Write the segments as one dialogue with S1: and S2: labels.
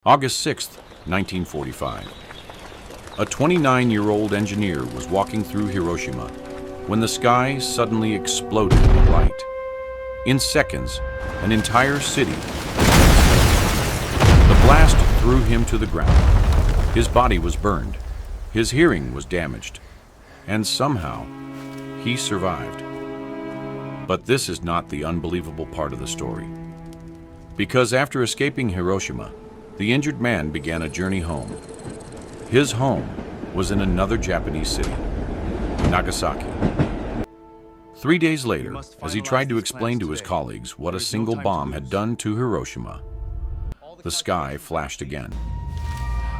S1: August 6, 1945. A 29-year-old engineer was walking through Hiroshima when the sky suddenly exploded with light. In seconds, an entire city. The blast threw him to the ground. His body was burned. His hearing was damaged. And somehow, he survived. But this is not the unbelievable part of the story. Because after escaping Hiroshima, the injured man began a journey home. His home was in another Japanese city, Nagasaki. 3 days later, as he tried to explain to his colleagues what a single bomb had done to Hiroshima, the sky flashed again.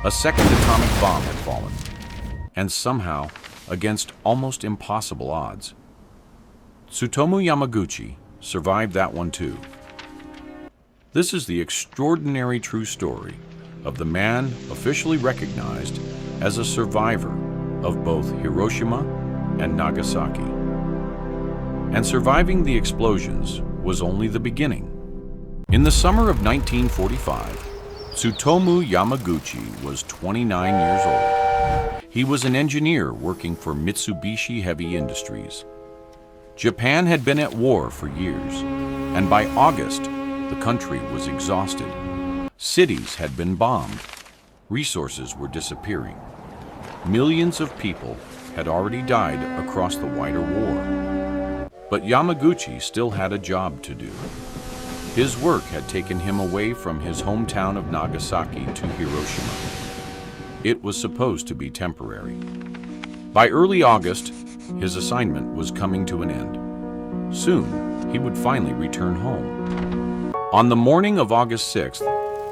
S1: A second atomic bomb had fallen, and somehow, against almost impossible odds, Tsutomu Yamaguchi survived that one too. This is the extraordinary true story of the man officially recognized as a survivor of both Hiroshima and Nagasaki. And surviving the explosions was only the beginning. In the summer of 1945, Tsutomu Yamaguchi was 29 years old. He was an engineer working for Mitsubishi Heavy Industries. Japan had been at war for years, and by August, the country was exhausted. Cities had been bombed. Resources were disappearing. Millions of people had already died across the wider war. But Yamaguchi still had a job to do. His work had taken him away from his hometown of Nagasaki to Hiroshima. It was supposed to be temporary. By early August, his assignment was coming to an end. Soon, he would finally return home. On the morning of August 6th,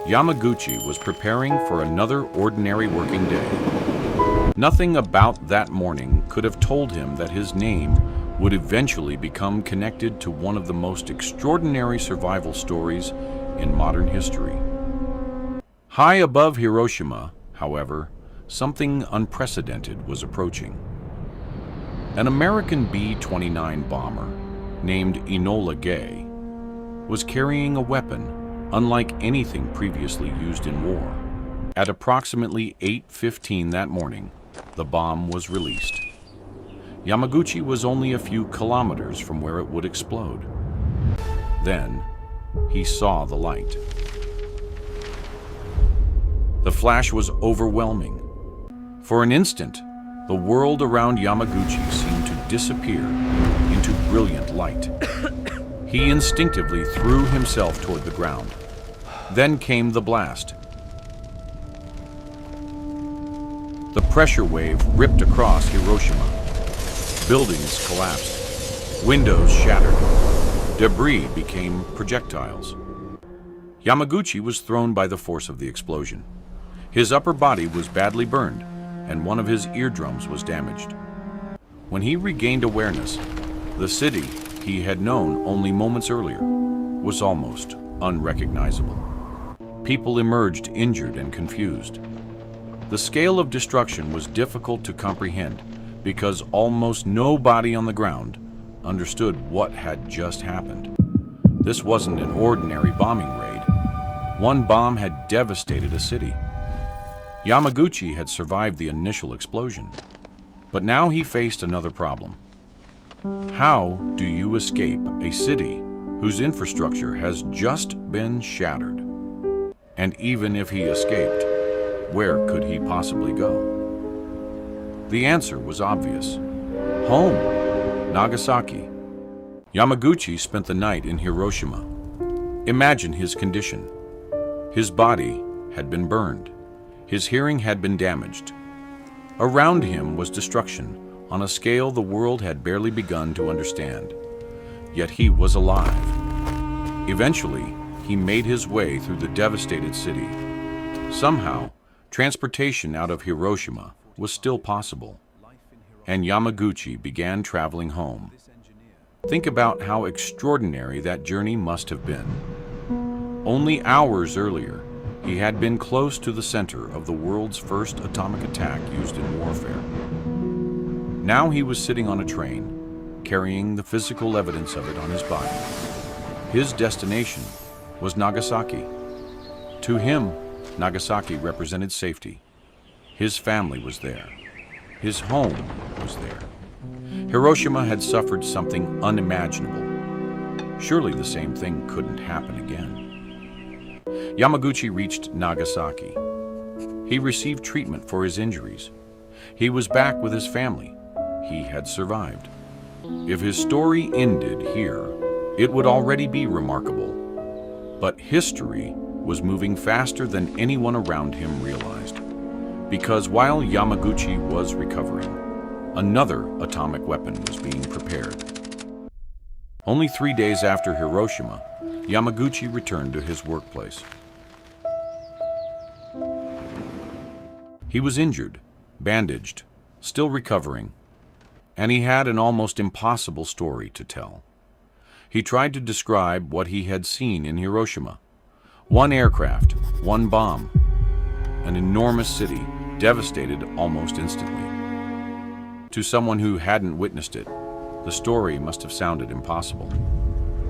S1: Yamaguchi was preparing for another ordinary working day. Nothing about that morning could have told him that his name would eventually become connected to one of the most extraordinary survival stories in modern history. High above Hiroshima, however, something unprecedented was approaching. An American B-29 bomber named Enola Gay was carrying a weapon unlike anything previously used in war. At approximately 8:15 that morning, the bomb was released. Yamaguchi was only a few kilometers from where it would explode. Then, he saw the light. The flash was overwhelming. For an instant, the world around Yamaguchi seemed to disappear into brilliant light. He instinctively threw himself toward the ground. Then came the blast. The pressure wave ripped across Hiroshima. Buildings collapsed. Windows shattered. Debris became projectiles. Yamaguchi was thrown by the force of the explosion. His upper body was badly burned, and one of his eardrums was damaged. When he regained awareness, the city he had known only moments earlier was almost unrecognizable. People emerged injured and confused. The scale of destruction was difficult to comprehend because almost nobody on the ground understood what had just happened. This wasn't an ordinary bombing raid. One bomb had devastated a city. Yamaguchi had survived the initial explosion, but now he faced another problem. How do you escape a city whose infrastructure has just been shattered? And even if he escaped, where could he possibly go? The answer was obvious. Home, Nagasaki. Yamaguchi spent the night in Hiroshima. Imagine his condition. His body had been burned. His hearing had been damaged. Around him was destruction on a scale the world had barely begun to understand. Yet he was alive. Eventually, he made his way through the devastated city. Somehow, transportation out of Hiroshima was still possible, and Yamaguchi began traveling home. Think about how extraordinary that journey must have been. Only hours earlier, he had been close to the center of the world's first atomic attack used in warfare. Now he was sitting on a train, carrying the physical evidence of it on his body. His destination was Nagasaki. To him, Nagasaki represented safety. His family was there. His home was there. Hiroshima had suffered something unimaginable. Surely the same thing couldn't happen again. Yamaguchi reached Nagasaki. He received treatment for his injuries. He was back with his family. He had survived. If his story ended here, it would already be remarkable. But history was moving faster than anyone around him realized. Because while Yamaguchi was recovering, another atomic weapon was being prepared. Only 3 days after Hiroshima, Yamaguchi returned to his workplace. He was injured, bandaged, still recovering, and he had an almost impossible story to tell. He tried to describe what he had seen in Hiroshima. One aircraft, one bomb, an enormous city devastated almost instantly. To someone who hadn't witnessed it, the story must have sounded impossible.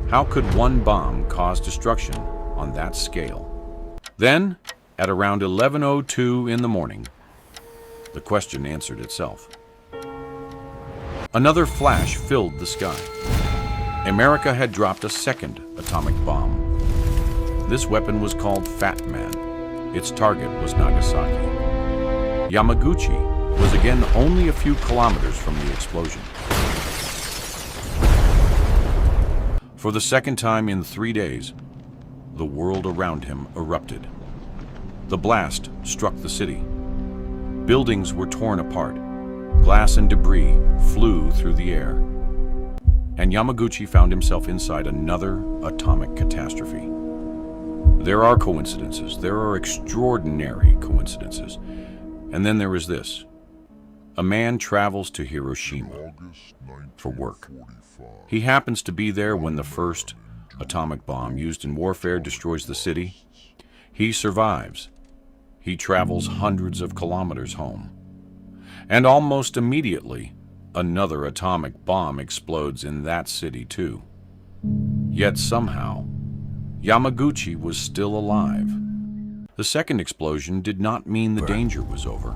S1: How could one bomb cause destruction on that scale? Then, at around 11:02 in the morning, the question answered itself. Another flash filled the sky. America had dropped a second atomic bomb. This weapon was called Fat Man. Its target was Nagasaki. Yamaguchi was again only a few kilometers from the explosion. For the second time in 3 days, the world around him erupted. The blast struck the city. Buildings were torn apart. Glass and debris flew through the air. And Yamaguchi found himself inside another atomic catastrophe. There are coincidences. There are extraordinary coincidences. And then there is this. A man travels to Hiroshima for work. He happens to be there when the first atomic bomb used in warfare destroys the city. He survives. He travels hundreds of kilometers home. And almost immediately, another atomic bomb explodes in that city too. Yet somehow, Yamaguchi was still alive. The second explosion did not mean the danger was over.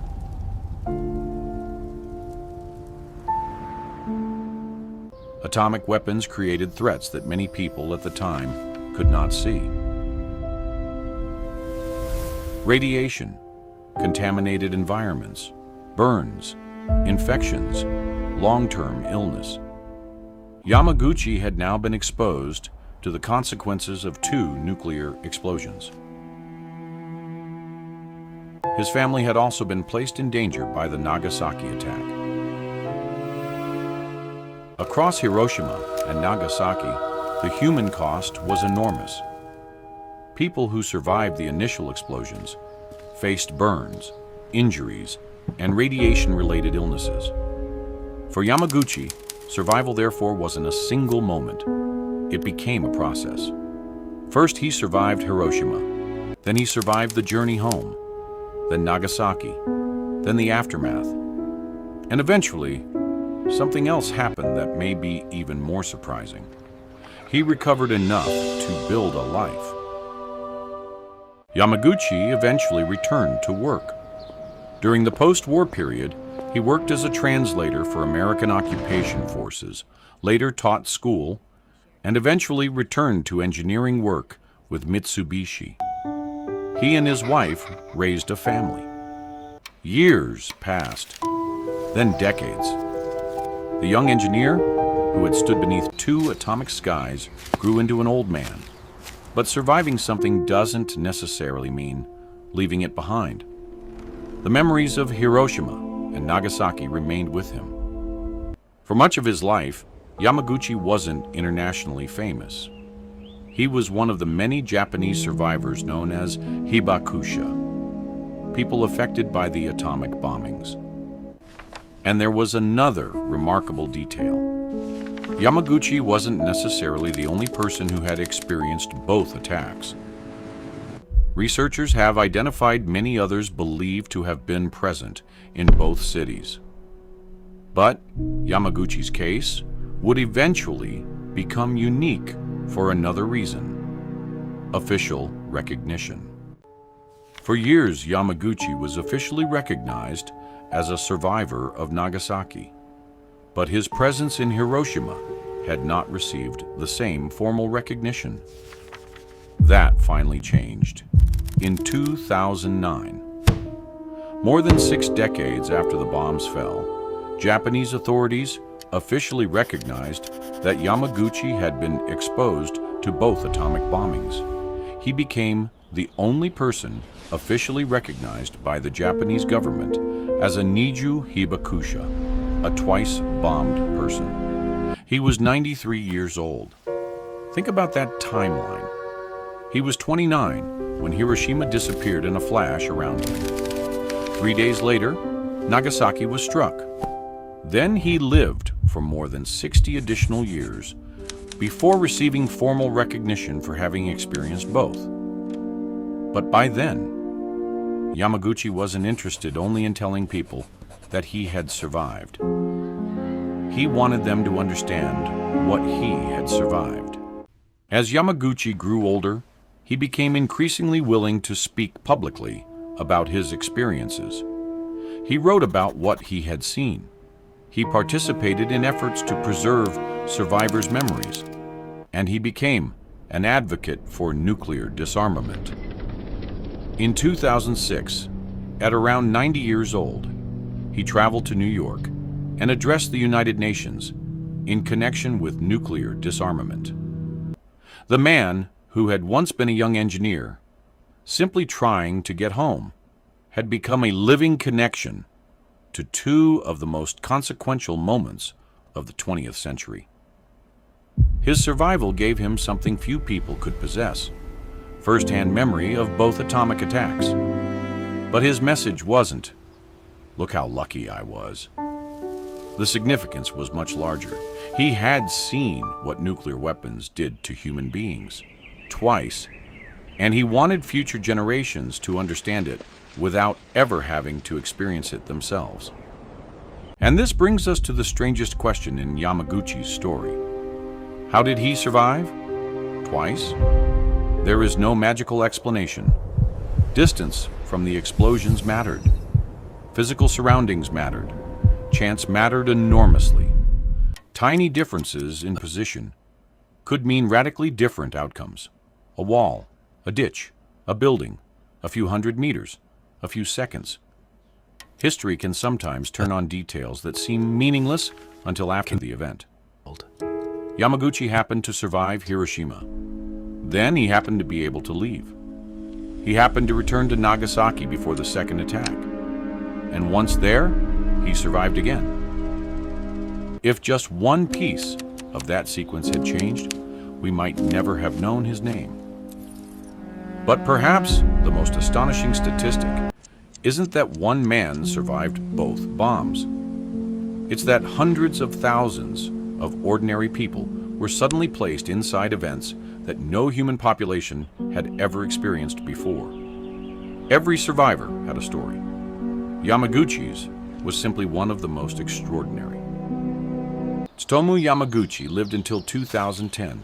S1: Atomic weapons created threats that many people at the time could not see. Radiation, contaminated environments, burns, infections, long-term illness. Yamaguchi had now been exposed to the consequences of 2 nuclear explosions. His family had also been placed in danger by the Nagasaki attack. Across Hiroshima and Nagasaki, the human cost was enormous. People who survived the initial explosions faced burns, injuries, and radiation-related illnesses. For Yamaguchi, survival therefore wasn't a single moment. It became a process. First, he survived Hiroshima. Then he survived the journey home. Then Nagasaki. Then the aftermath. And eventually, something else happened that may be even more surprising. He recovered enough to build a life. Yamaguchi eventually returned to work. During the post-war period, he worked as a translator for American occupation forces, later taught school, and eventually returned to engineering work with Mitsubishi. He and his wife raised a family. Years passed, then decades. The young engineer, who had stood beneath 2 atomic skies, grew into an old man. But surviving something doesn't necessarily mean leaving it behind. The memories of Hiroshima and Nagasaki remained with him. For much of his life, Yamaguchi wasn't internationally famous. He was one of the many Japanese survivors known as hibakusha, people affected by the atomic bombings. And there was another remarkable detail. Yamaguchi wasn't necessarily the only person who had experienced both attacks. Researchers have identified many others believed to have been present in both cities. But Yamaguchi's case would eventually become unique for another reason: official recognition. For years, Yamaguchi was officially recognized as a survivor of Nagasaki, but his presence in Hiroshima had not received the same formal recognition. That finally changed in 2009. More than 6 decades after the bombs fell, Japanese authorities officially recognized that Yamaguchi had been exposed to both atomic bombings. He became the only person officially recognized by the Japanese government as a Niju Hibakusha, a twice-bombed person. He was 93 years old. Think about that timeline. He was 29 when Hiroshima disappeared in a flash around him. 3 days later, Nagasaki was struck. Then he lived for more than 60 additional years before receiving formal recognition for having experienced both. But by then, Yamaguchi wasn't interested only in telling people that he had survived. He wanted them to understand what he had survived. As Yamaguchi grew older, he became increasingly willing to speak publicly about his experiences. He wrote about what he had seen. He participated in efforts to preserve survivors' memories, and he became an advocate for nuclear disarmament. In 2006, at around 90 years old, he traveled to New York and addressed the United Nations in connection with nuclear disarmament. The man, who had once been a young engineer, simply trying to get home, had become a living connection to 2 of the most consequential moments of the 20th century. His survival gave him something few people could possess: first-hand memory of both atomic attacks. But his message wasn't, "Look how lucky I was." The significance was much larger. He had seen what nuclear weapons did to human beings, twice, and he wanted future generations to understand it without ever having to experience it themselves. And this brings us to the strangest question in Yamaguchi's story. How did he survive? Twice? There is no magical explanation. Distance from the explosions mattered. Physical surroundings mattered. Chance mattered enormously. Tiny differences in position could mean radically different outcomes. A wall, a ditch, a building, a few hundred meters, a few seconds. History can sometimes turn on details that seem meaningless until after the event. Yamaguchi happened to survive Hiroshima. Then he happened to be able to leave. He happened to return to Nagasaki before the second attack. And once there, he survived again. If just one piece of that sequence had changed, we might never have known his name. But perhaps the most astonishing statistic isn't that one man survived both bombs. It's that hundreds of thousands of ordinary people were suddenly placed inside events that no human population had ever experienced before. Every survivor had a story. Yamaguchi's was simply one of the most extraordinary. Tsutomu Yamaguchi lived until 2010.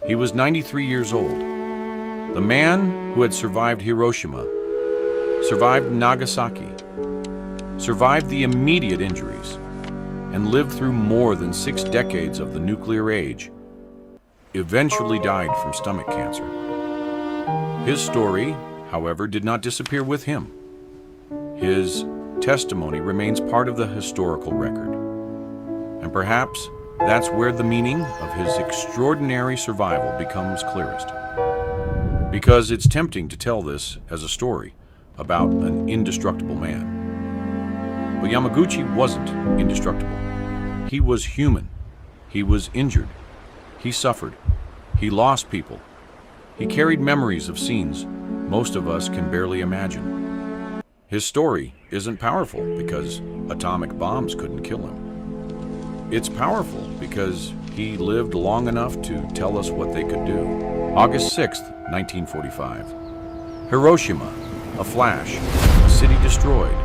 S1: He was 93 years old. The man who had survived Hiroshima, survived Nagasaki, survived the immediate injuries, and lived through more than 6 decades of the nuclear age, eventually died from stomach cancer. His story, however, did not disappear with him. His testimony remains part of the historical record. And perhaps that's where the meaning of his extraordinary survival becomes clearest. Because it's tempting to tell this as a story about an indestructible man. But Yamaguchi wasn't indestructible. He was human. He was injured. He suffered. He lost people. He carried memories of scenes most of us can barely imagine. His story isn't powerful because atomic bombs couldn't kill him. It's powerful because he lived long enough to tell us what they could do. August 6th, 1945. Hiroshima, a flash, a city destroyed.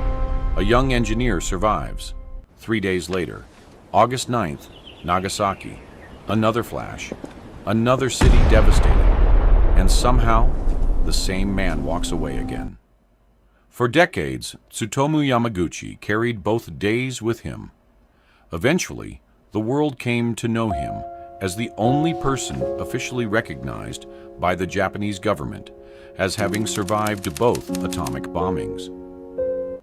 S1: A young engineer survives. 3 days later, August 9th, Nagasaki, another flash, another city devastated. And somehow, the same man walks away again. For decades, Tsutomu Yamaguchi carried both days with him. Eventually, the world came to know him as the only person officially recognized by the Japanese government as having survived both atomic bombings.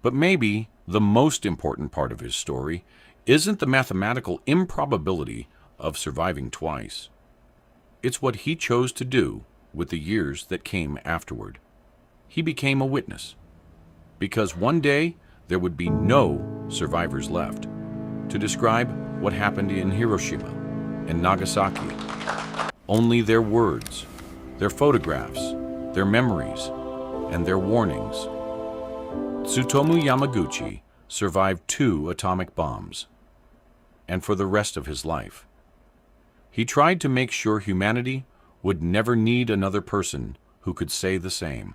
S1: But maybe the most important part of his story isn't the mathematical improbability of surviving twice. It's what he chose to do with the years that came afterward. He became a witness, because one day there would be no survivors left to describe what happened in Hiroshima and Nagasaki. Only their words, their photographs, their memories, and their warnings. Tsutomu Yamaguchi survived 2 atomic bombs, and for the rest of his life, he tried to make sure humanity would never need another person who could say the same.